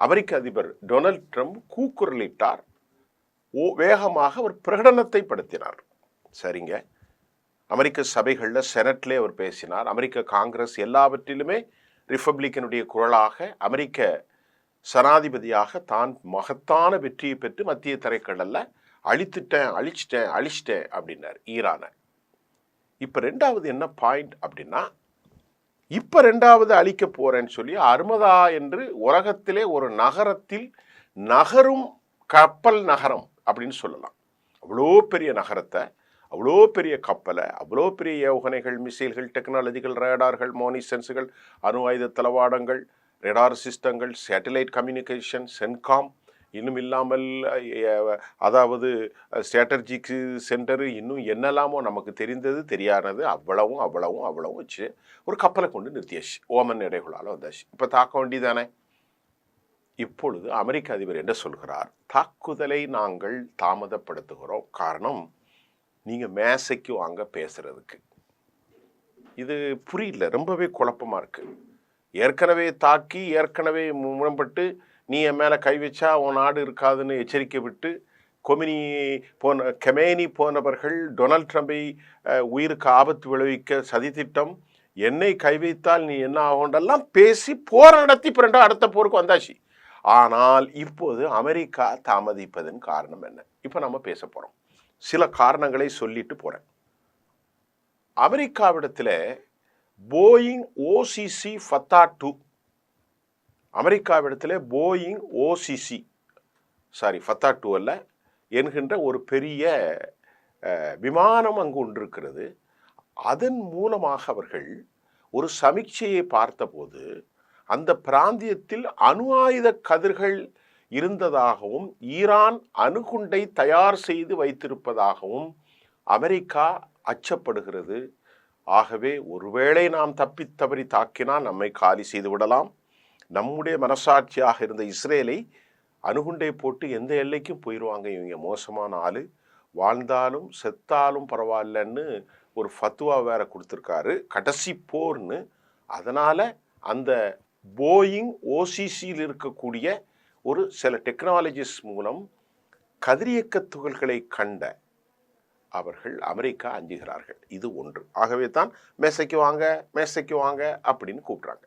அமெரிக்க அதிபர் Donald Trump கூக்குரலிட்டார். வேகமாக அவர் பிரகடனத்தை படுத்தினார். சரிங்க, அமெரிக்க சபைகளில் செனட்லே அவர் பேசினார். அமெரிக்க காங்கிரஸ் எல்லாவற்றிலுமே ரிப்பப்ளிக்கனுடைய குரலாக அமெரிக்க சனாதிபதியாக தான் மகத்தான வெற்றியை பெற்று மத்திய தரைக்கடல்ல அழிச்சிட்டேன் அப்படின்னார் ஈரானை. இப்ப ரெண்டாவது என்ன பாயிண்ட் அப்படின்னா, இப்ப ரெண்டாவது அழிக்க போறேன்னு சொல்லி அர்மதா என்று உலகத்திலே ஒரு நகரத்தில் நகரும் கப்பல் நகரம் அப்படின்னு சொல்லலாம். அவ்வளோ பெரிய நகரத்தை, அவ்வளோ பெரிய கப்பலை, அவ்வளோ பெரிய ஏவுகணைகள், மிசைல்கள், டெக்னாலஜிகள், ரேடார்கள், மோனிசென்ஸுகள், அணு ஆயுத தளவாடங்கள், ரேடார் சிஸ்டங்கள், சேட்டலைட் கம்யூனிகேஷன், சென்காம், இன்னும் இல்லாமல் அதாவது ஸ்ட்ராட்டஜிக் சென்டரு, இன்னும் என்னெல்லாமோ நமக்கு தெரிந்தது தெரியாதது அவ்வளவும் வச்சு ஒரு கப்பலை கொண்டு நிறுத்தியாச்சு. ஓமன் இடைகுழால வந்தாச்சு. இப்போ தாக்க வேண்டியதானே. இப்பொழுது அமெரிக்க அதிபர் என்ன சொல்கிறார்? தாக்குதலை நாங்கள் தாமதப்படுத்துகிறோம். காரணம், நீங்க மேசைக்கு வாங்க பேசுறதுக்கு. இது புரியல, ரொம்பவே குழப்பமா இருக்கு. ஏற்கனவே தாக்கி, ஏற்கனவே முரண்பட்டு, நீ என் மேல கை வச்சா உன் நாடு இருக்காதுன்னு எச்சரிக்கை விட்டு கெமேனி போனவர்கள் டொனால்ட் ட்ரம்பை உயிருக்கு ஆபத்து விளைவிக்க சதித்திட்டம், என்னை கை வைத்தால் நீ என்ன ஆகும்ன்றெல்லாம் பேசி போர் நடத்தி அடுத்த போருக்கு வந்தாச்சு. ஆனால் இப்போது அமெரிக்கா தாமதிப்பதன் காரணம் என்ன? இப்ப நம்ம பேச போறோம். சில காரணங்களை சொல்லிட்டு போறேன். அமெரிக்காவிடத்துல போயிங் ஓசிசி ஃபத்தா-2, அமெரிக்காவிடத்துல போயிங் ஓசிசி ஃபத்தா-2 அல்ல என்கின்ற ஒரு பெரிய விமானம் அங்கு ஒன்று இருக்கிறது. அதன் மூலமாக அவர்கள் ஒரு சமீட்சையை பார்த்தபோது அந்த பிராந்தியத்தில் அணு ஆயுத கதிர்கள் இருந்ததாகவும் ஈரான் அணுகுண்டை தயார் செய்து வைத்திருப்பதாகவும் அமெரிக்கா அச்சப்படுகிறது. ஆகவே ஒருவேளை நாம் தப்பித்தவறி தாக்கினால் நம்மை காலி செய்து விடலாம். நம்முடைய மனசாட்சியாக இருந்த இஸ்ரேலை அணுகுண்டை போட்டு எந்த எல்லைக்கும் போயிடுவாங்க. இவங்க மோசமான ஆளு, வாழ்ந்தாலும் செத்தாலும் பரவாயில்லன்னு ஒரு ஃபத்துவா வேற கொடுத்துருக்காரு, கடைசி போர்னு. அதனால அந்த போயிங் ஓசிசியில் இருக்கக்கூடிய ஒரு சில டெக்னாலஜிஸ் மூலம் கதிரியக்க துகள்களை கண்ட அவர்கள் அமெரிக்கா அஞ்சுகிறார்கள். இது ஒன்று. ஆகவே தான் மேசைக்கு வாங்க அப்படின்னு கூப்பிட்றாங்க.